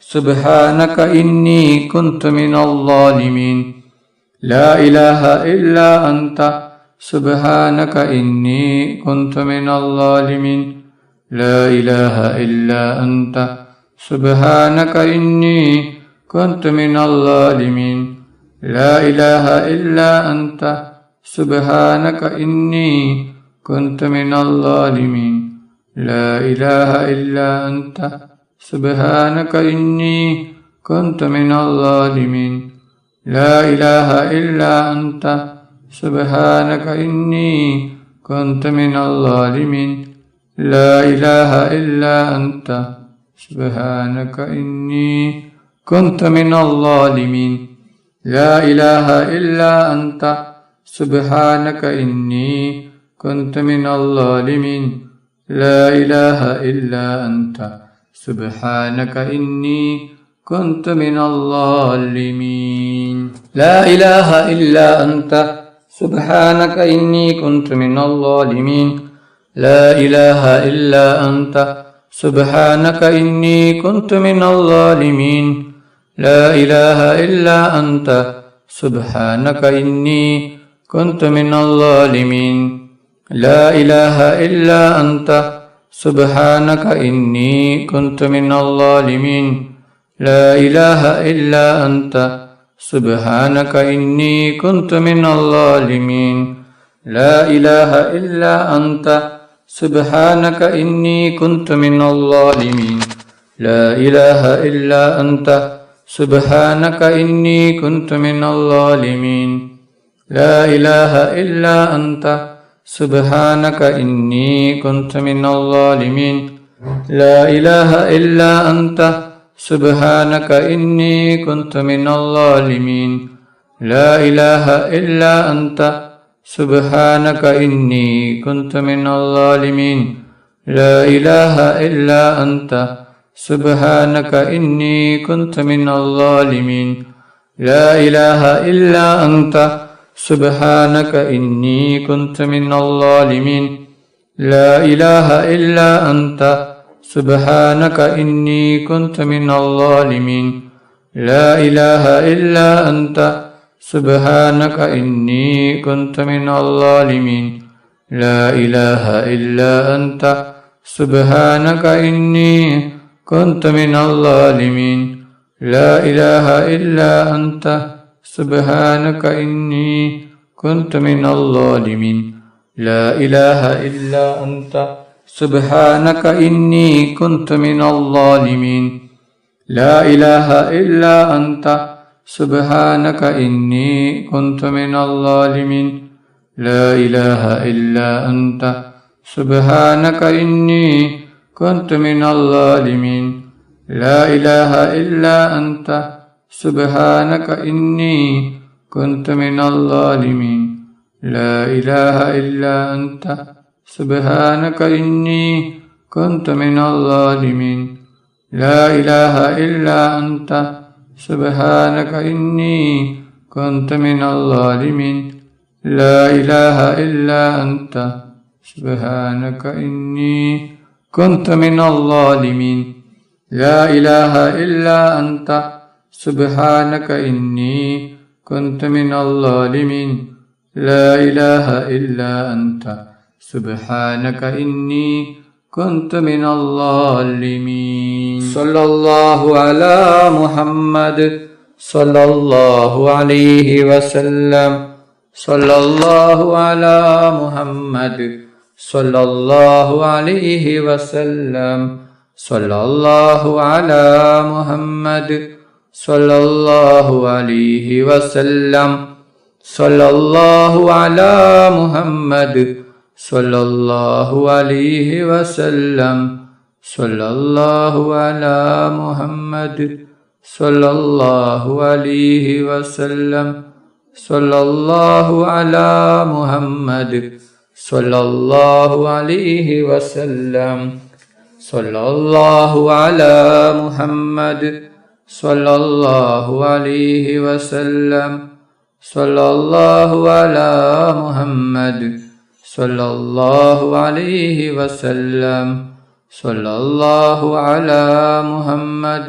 سبحانك إني كنت من الظالمين لا إله إلا أنت سبحانك إني كنت من الظالمين لا إله إلا أنت سبحانك إني كنت من الظالمين لا إله إلا أنت سبحانك إني كنت من الظالمين لا إله إلا أنت سبحانك إني كنت من الظالمين لا إله إلا أنت سبحانك إني كنت من الظالمين لا إله إلا أنت سبحانك إني كنت من الظالمين لا إله إلا أنت سبحانك إني كنت من الظالمين لا إله إلا أنت سبحانك إني كنت من الظالمين لا إله إلا أنت سبحانك إني كنت من الظالمين لا إله إلا أنت سبحانك إني كنت من الظالمين لا إله إلا أنت سبحانك إني كنت من الظالمين لا إله إلا أنت سبحانك إني كنت من الظالمين لا إله إلا أنت سبحانك إني كنت من الظالمين لا إله إلا أنت سبحانك إني كنت من الظالمين لا إله إلا أنت سبحانك إني كنت من الظالمين لا إله إلا أنت سبحانك إني كنت من الظالمين لا إله إلا أنت سبحانك إني كنت من الظالمين لا إله إلا أنت سبحانك إني كنت من الظالمين لا إله إلا أنت سبحانك إني كنت من الظالمين لا إله إلا أنت سبحانك إني كنت من الظالمين لا إله إلا أنت سبحانك إني كنت من الظالمين لا إله إلا أنت سبحانك إني كنت من الظالمين لا إله إلا أنت سبحانك إني كنت من الظالمين لا إله إلا أنت سبحانك إني كنت من الظالمين لا إله إلا أنت سبحانك إني كنت من الظالمين لا إله إلا أنت سبحانك إني كنت من الظالمين لا إله إلا أنت سبحانك إني كنت من الظالمين لا إله إلا أنت سبحانك إني كنت من الظالمين لا إله إلا أنت سبحانك إني كنت من الظالمين لا إله إلا أنت سبحانك إني كنت من الظالمين لا إله إلا أنت سبحانك إني كنت من الظالمين لا إله إلا أنت سبحانك إني كنت من الظالمين لا إله إلا أنت سبحانك إني كنت من الظالمين صلى الله على محمد صلى الله عليه وسلم صلى الله على محمد صلى الله عليه وسلم صلى الله على محمد صلى الله عليه وسلم صلى الله على محمد صلى الله عليه وسلم صلى الله على محمد صلى الله عليه وسلم صلى الله على محمد صلى الله عليه وسلم صلى الله على محمد صلى الله عليه وسلم صلى الله على محمد صلى الله عليه وسلم صلى الله على محمد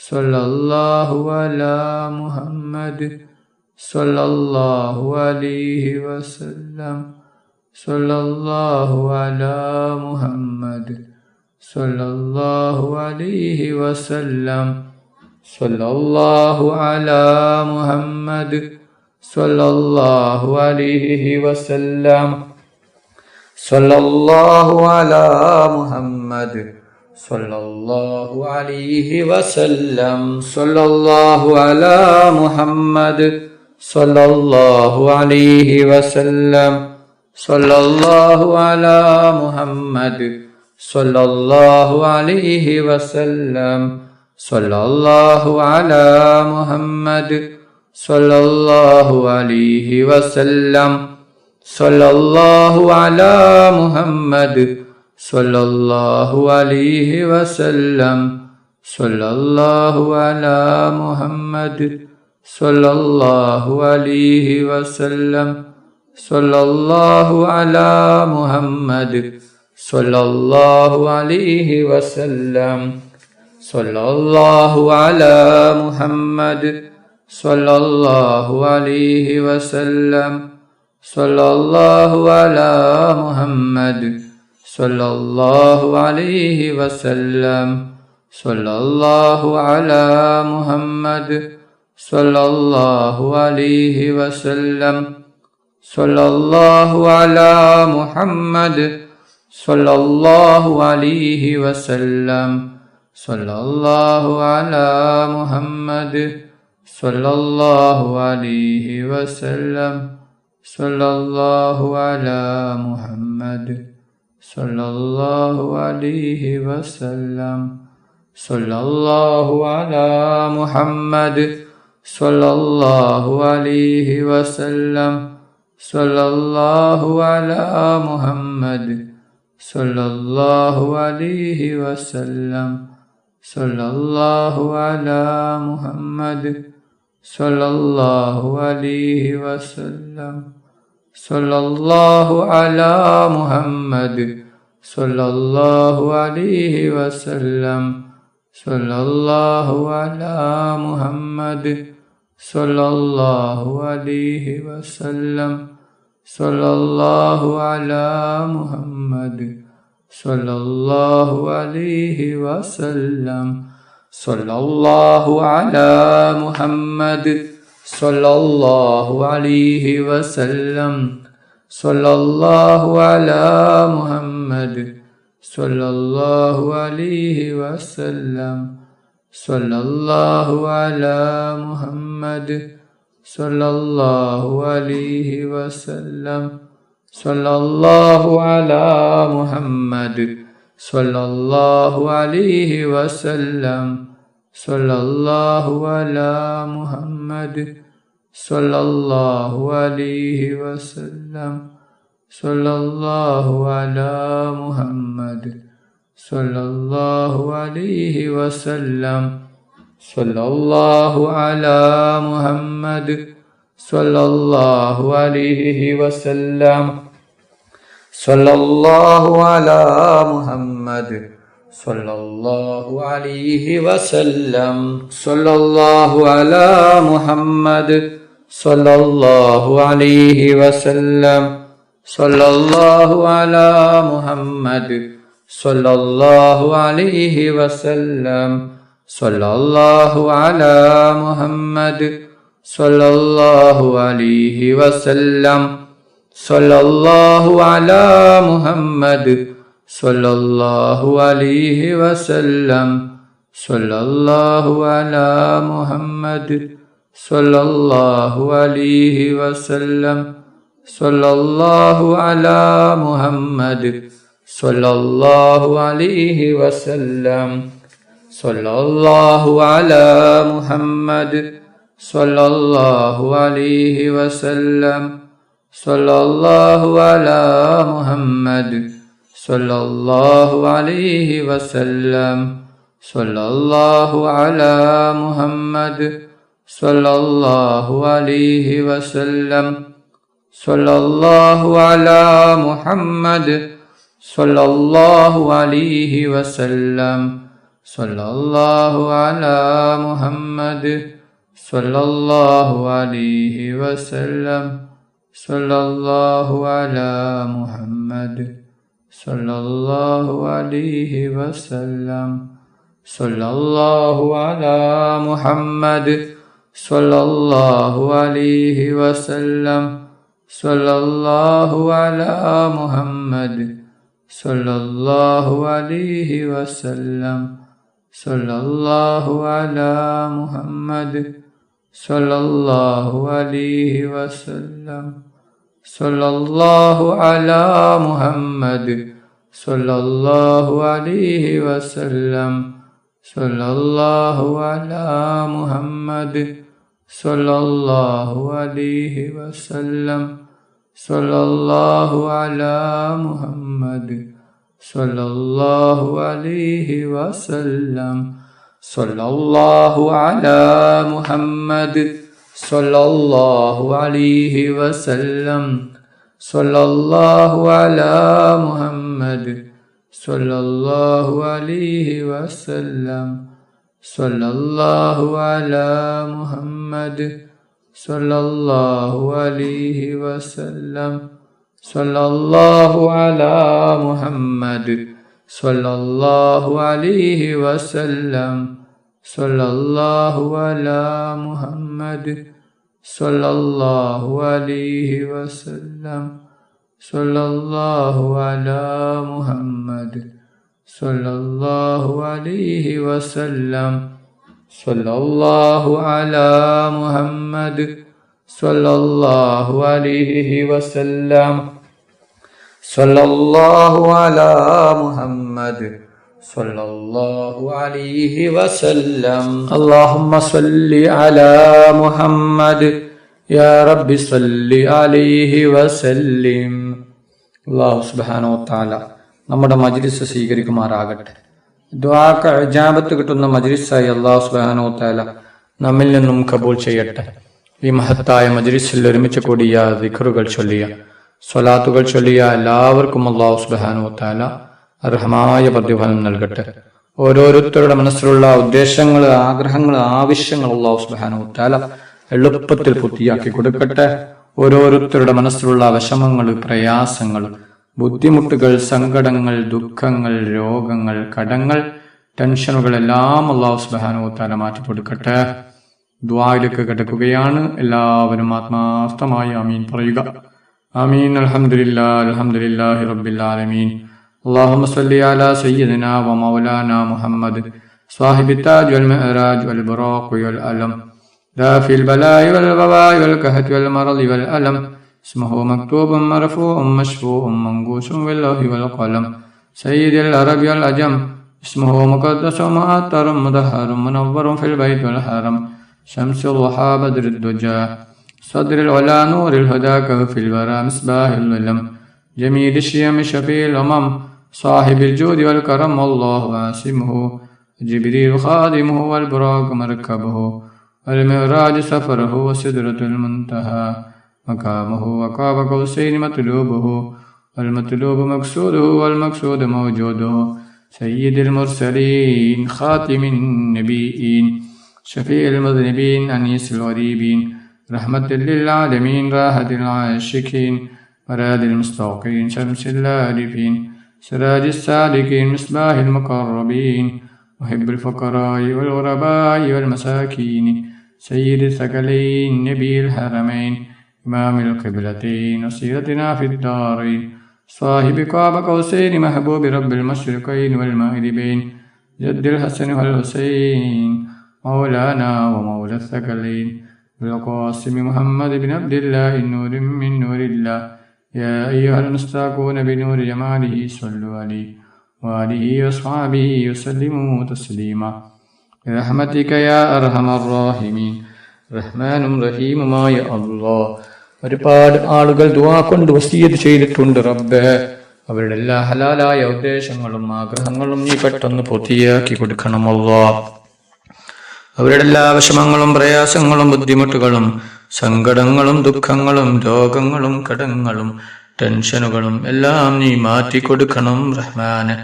sallallahu ala Muhammad, sallallahu alaihi wasallam, sallallahu ala Muhammad, sallallahu alaihi wasallam, sallallahu ala Muhammad, sallallahu alaihi wasallam, sallallahu ala Muhammad, sallallahu alaihi wasallam, sallallahu ala Muhammad, sallallahu alaihi wasallam, sallallahu ala Muhammad, sallallahu alaihi wasallam, sallallahu ala Muhammad, sallallahu alaihi wasallam, sallallahu ala Muhammad, sallallahu alaihi wasallam, sallallahu ala Muhammad, sallallahu alaihi wasallam, sallallahu ala Muhammad, sallallahu alaihi wasallam, sallallahu ala Muhammad, sallallahu alaihi wasallam, sallallahu ala Muhammad, sallallahu alaihi wasallam, sallallahu ala Muhammad, sallallahu alaihi wasallam, sallallahu ala Muhammad, sallallahu alaihi wasallam, sallallahu ala Muhammad, sallallahu alaihi wasallam, sallallahu ala Muhammad, sallallahu alaihi wasallam, sallallahu ala Muhammad, sallallahu alaihi wasallam, sallallahu ala Muhammad, sallallahu alaihi wasallam, sallallahu ala Muhammad, sallallahu alaihi wasallam, sallallahu ala Muhammad, sallallahu alaihi wasallam, sallallahu ala Muhammad, sallallahu alaihi wasallam, sallallahu ala Muhammad, sallallahu alaihi wasallam, sallallahu ala Muhammad, sallallahu alaihi wasallam, sallallahu ala Muhammad, sallallahu alaihi wasallam, sallallahu ala Muhammad, sallallahu alaihi wasallam, sallallahu ala Muhammad, sallallahu alaihi wasallam, sallallahu ala Muhammad, sallallahu alaihi wasallam, sallallahu ala Muhammad, sallallahu alaihi wasallam, sallallahu ala Muhammad, sallallahu alaihi wasallam, sallallahu ala Muhammad, sallallahu alaihi wasallam, sallallahu ala Muhammad, sallallahu alaihi wasallam, sallallahu ala Muhammad, sallallahu alaihi wasallam, sallallahu ala Muhammad, sallallahu alaihi wasallam, sallallahu ala Muhammad, sallallahu alaihi wasallam, sallallahu ala Muhammad, sallallahu alaihi wasallam, sallallahu ala Muhammad, sallallahu alaihi wasallam, sallallahu ala Muhammad, sallallahu alaihi wasallam, sallallahu ala Muhammad, sallallahu alaihi wasallam, sallallahu ala Muhammad, sallallahu alaihi wasallam, sallallahu ala Muhammad, sallallahu alaihi wasallam, സല്ലല്ലാഹു അലാ മുഹമ്മദ് സല്ലല്ലാഹു അലൈഹി വസല്ലം സല്ലല്ലാഹു അലാ മുഹമ്മദ് സല്ലല്ലാഹു അലൈഹി വസല്ലം സല്ലല്ലാഹു അലാ മുഹമ്മദ് സല്ലല്ലാഹു അലൈഹി വസല്ലം സല്ലല്ലാഹു അലാ മുഹമ്മദ് സല്ലല്ലാഹു അലൈഹി വസല്ലം സല്ലല്ലാഹു അലാ മുഹമ്മദ് സല്ലല്ലാഹു അലൈഹി വസല്ലം സല്ലല്ലാഹു അലാ മുഹമ്മദ് സല്ലല്ലാഹു അലൈഹി വസല്ലം സല്ലല്ലാഹു അലാ മുഹമ്മദ് സല്ലല്ലാഹു അലൈഹി വസല്ലം സല്ലല്ലാഹു അലാ മുഹമ്മദ് സല്ലല്ലാഹു അലൈഹി വസല്ലം സല്ലല്ലാഹു അലാ മുഹമ്മദ് സല്ലല്ലാഹു അലൈഹി വസല്ലം സല്ലല്ലാഹു അലാ മുഹമ്മദ് സല്ലല്ലാഹു അലൈഹി വസല്ലം സല്ലല്ലാഹു അലാ മുഹമ്മദ് സല്ലല്ലാഹു അലൈഹി വസല്ലം സല്ലല്ലാഹു അലാ മുഹമ്മദ് സല്ലല്ലാഹു അലൈഹി വസല്ലം സല്ലല്ലാഹു അലാ മുഹമ്മദ് സല്ലല്ലാഹു അലൈഹി വസല്ലം സല്ലല്ലാഹു അലാ മുഹമ്മദ് സല്ലല്ലാഹു അലൈഹി വസല്ലം സല്ലല്ലാഹു അലാ മുഹമ്മദ് സല്ലല്ലാഹു അലൈഹി വസല്ലം സല്ലല്ലാഹു അലാ മുഹമ്മദ് സല്ലല്ലാഹു അലൈഹി വസല്ലം അല്ലാഹുമ്മ സ്വല്ലി അലാ മുഹമ്മദ് യാ റബ്ബി സ്വല്ലി അലൈഹി വസല്ലിം. അല്ലാഹു സുബ്ഹാനഹു വ തആല നമ്മുടെ മജ്ലിസ് സ്വീകരിക്കുമാറാകട്ടെ. ദുആക്ക് ഇജാബത്ത് കിട്ടുന്ന മജ്ലിസായി അല്ലാഹു സുബ്ഹാനഹു വ തആല നമ്മിൽ നിന്നും കബൂൽ ചെയ്യട്ടെ. ഈ മഹത്തായ മജ്ലിസിൽ ഒരുമിച്ച് കൂടിയ ദിക്റുകൾ ചൊല്ലിയ സ്വലാത്തുകൾ ചൊല്ലിയ എല്ലാവർക്കും അല്ലാഹു സുബ്ഹാനഹു വ തആല അർഹമായ പ്രതിഫലം നൽകട്ടെ. ഓരോരുത്തരുടെ മനസ്സിലുള്ള ഉദ്ദേശങ്ങൾ, ആഗ്രഹങ്ങൾ, ആവശ്യങ്ങൾ അല്ലാഹു സുബ്ഹാനഹു വ തആല എളുപ്പത്തിൽ പൂർത്തിയാക്കി കൊടുക്കട്ടെ. ഓരോരുത്തരുടെ മനസ്സിലുള്ള വിഷമങ്ങൾ, പ്രയാസങ്ങൾ, ബുദ്ധിമുട്ടുകൾ, സങ്കടങ്ങൾ, ദുഃഖങ്ങൾ, രോഗങ്ങൾ, കടങ്ങൾ, ടെൻഷനുകൾ എല്ലാം അല്ലാഹു സുബ്ഹാനഹു വ തആല മാറ്റി കൊടുക്കട്ടെ. ദുആയിലേക്ക് കിടക്കുകയാണ്. എല്ലാവരും ആത്മാർത്ഥമായി ആമീൻ പറയുക. ആമീൻ. അൽഹംദുലില്ലാഹി റബ്ബിൽ ആലമീൻ. اللهم صل على سيدنا ومولانا محمد صاحب التاج والمعراج والبراق والألم دافي البلاء والوباء والكهف والمرض والألم اسمه مكتوب مرفوع مشفوع منقوش باللوح والقلم سيد العرب والعجم اسمه مقدس معطر مدهر منور في البيت والحرم شمس الضحى بدر الدجى صدر العلا نور الهدى كهف الورى مصباح العلم جميل الشيم شفيع الأمم صاحب الجود والكرم والله عاصمه جبريل خادمه والبراق مركبه والمعراج سفره وسدرة المنتهى مقامه وقاب قوسين مطلوبه والمطلوب مقصوده والمقصود موجوده سيد المرسلين خاتم النبيين شفيع المذنبين أنيس الغريبين رحمة للعالمين راحة العاشقين مراد المستوقين شمس العارفين سراج السالكين مصباح المقربين محب الفقراء والغرباء والمساكين سيد الثقلين نبي الحرمين إمام القبلتين وسيرتنا في الدارين صاحب قاب قوسين محبوب رب المشرقين والمغربين جد الحسن والحسين مولانا ومولى الثقلين بالقاسم محمد بن عبد الله النور من نور الله يا أيها المستاقون بنور جماله صلوا عليه وآله وأصحابه وسلموا تسليما برحمتك يا أرحم الراحمين റഹ്മാനും റഹീമുമായ അല്ലാഹ്. ഒരുപാട് ആളുകൾ ദുആ കൊണ്ട് വസിയത്ത് ചെയ്തിട്ടുണ്ട് റബ്ബേ. അവരുടെ എല്ലാ ഹലാലായ ഉദ്ദേശങ്ങളും ആഗ്രഹങ്ങളും നീ പെട്ടെന്ന് പൂർത്തിയാക്കി കൊടുക്കണം അല്ലാഹ്. അവരുടെ എല്ലാ വിഷമങ്ങളും പ്രയാസങ്ങളും ബുദ്ധിമുട്ടുകളും സങ്കടങ്ങളും ദുഃഖങ്ങളും രോഗങ്ങളും കടങ്ങളും ടെൻഷനുകളും എല്ലാം നീ മാറ്റിക്കൊടുക്കണം റഹ്മാനെ.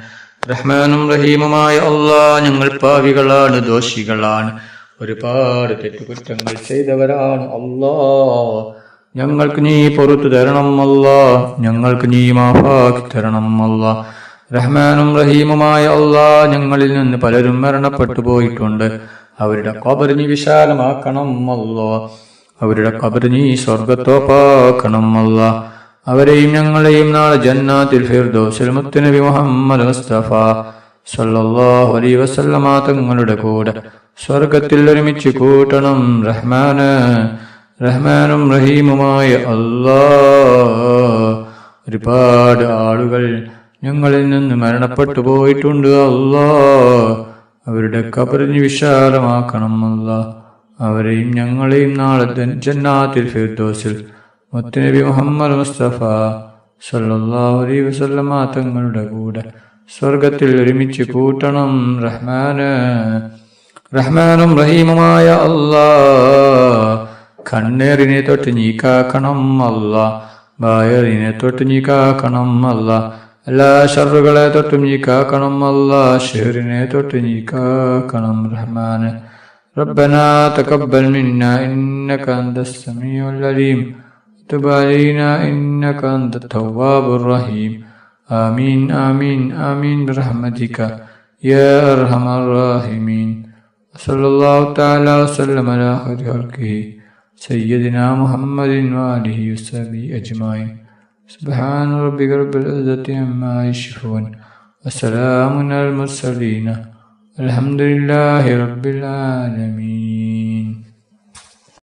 റഹ്മാനും റഹീമുമായ അല്ലാഹ്, ഞങ്ങൾ പാപികളാണ്, ദോഷികളാണ്, ഒരുപാട് തെറ്റുകുറ്റങ്ങൾ ചെയ്തവരാണ്. അല്ലാഹ്, ഞങ്ങൾക്ക് നീ പുറത്തു തരണം. അല്ലാഹ്, ഞങ്ങൾക്ക് നീ മാഫാക്കി തരണം. അല്ലാഹ്, റഹ്മാനും റഹീമുമായ അല്ലാഹ്, ഞങ്ങളിൽ നിന്ന് പലരും മരണപ്പെട്ടു പോയിട്ടുണ്ട്. അവരുടെ ഖബർ നീ വിശാലമാക്കണം. അല്ലാഹ്, അവരുടെ ഖബർ നീ സ്വർഗ്ഗത്തോപ്പാക്കണം. അല്ലാഹ്, അവരെയും ഞങ്ങളെയും നാളെ ജന്നാത്തുൽ ഫിർദൗസിൽ മുത്തുനബി മുഹമ്മദ് മുസ്തഫ സല്ലല്ലാഹു അലൈഹി വസല്ലമ തങ്ങളുടെ കൂടെ സ്വർഗ്ഗത്തിൽ ഒരുമിച്ച് കൂട്ടണം. റഹ്മാനും റഹീമുമായ അല്ലാഹ്, ഒരുപാട് ആളുകൾ ഞങ്ങളിൽ നിന്ന് മരണപ്പെട്ടു പോയിട്ടുണ്ട്. അല്ലാഹ്, അവരുടെ ഖബറിന് വിശാലമാക്കണം. അല്ലാഹ്, അവരെയും ഞങ്ങളെയും നാളെ ജന്നാത്തുൽ ഫിർദൗസിൽ മുത്തുനബി മുഹമ്മദ് മുസ്തഫ സല്ലല്ലാഹു അലൈഹി വസല്ലമ തങ്ങളുടെ കൂടെ സ്വർഗ്ഗത്തിൽ ഒരുമിച്ച് കൂട്ടണം. റഹ്മാനും റഹീമുമായ അല്ലാഹ്, കണ്ണേറിനെ തൊട്ട് നീ കാക്കണം. അല്ലാഹ്, വയറിനെ തൊട്ട് നീ കാക്കണം. അല്ലാഹ്, എല്ലാ ഷർറുകളെ തൊട്ടും നീ കാക്കണം. അല്ലാഹ്, ഷിറിനെ തൊട്ട് നീ കാക്കണം. റഹ്മാനെ ربنا تقبل منا إنك أنت السميع العليم تب علينا إنك أنت التواب الرحيم آمين آمين آمين برحمتك يا أرحم الراحمين. صلى الله تعالى وسلم على خير خلقه سيدنا محمد وآله وصحبه أجمعين. سبحان ربك رب العزة عما يصفون وسلام على المرسلين الحمد لله رب العالمين.